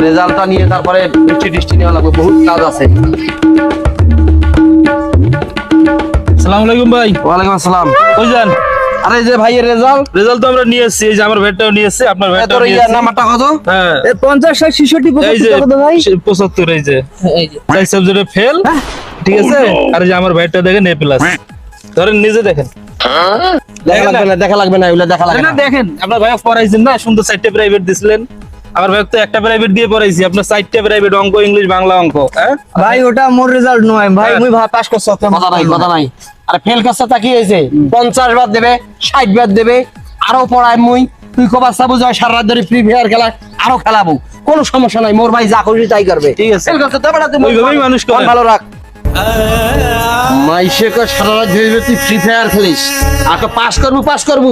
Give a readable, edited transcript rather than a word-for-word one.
রেজাল্টটা নিয়ে তারপরে মিষ্টি নেওয়া লাগবে, বহুত কাজ আছে। আসসালামু আলাইকুম ভাই। ওয়ালাইকুম আসসালাম। কই যান? আরে যে ভাইয়ের রেজাল্ট তো আমরা নিয়ে এসেছি, এই যে আমার ভেটটাও নিয়ে এসেছি, আপনার ভেটটাও তোর নিয়ে এসেছি। নাম্বারটা কত? হ্যাঁ 50 60 66 এই যে 75 ভাই 75, এই যে চার সাবজেক্টে ফেল, ঠিক আছে। আর এই যে আমার ভেটটা দেখেন এ প্লাস, ধরেন নিজে দেখেন। দেখা লাগবে না, এগুলো দেখা লাগবে না না। দেখেন, আপনার ভাই পড়াইছেন না, সুন্দর 4টে প্রাইভেট দিছিলেন। আমার ভাই তো একটা প্রাইভেট দিয়ে পড়াইছি, আপনার 4টে প্রাইভেট, অঙ্ক, ইংলিশ, বাংলা, অঙ্ক। হ্যাঁ ভাই ওটা মোর রেজাল্ট নয় ভাই, মুই পাস করছি। কথা নাই। আরে ফেল করছে তা কি হয়েছে? 50 বাদ দেবে, 60 বাদ দেবে, আরো পড়ায় মুই। তুই কবার সাবু যায় সারা রাত ধরে ফ্রি ফায়ার খেলা, আরো খেলাবো, কোনো সমস্যা নাই। মোর ভাই যা খুশি তাই করবে, ঠিক আছে। ফেল করছে তবে না, তুই ওইভাবেই মানুষ করে। মন ভালো রাখ। মাইসে কো সারা রাত ধরে তুই ফ্রি ফায়ার খেলিস, আর তো পাস করবো।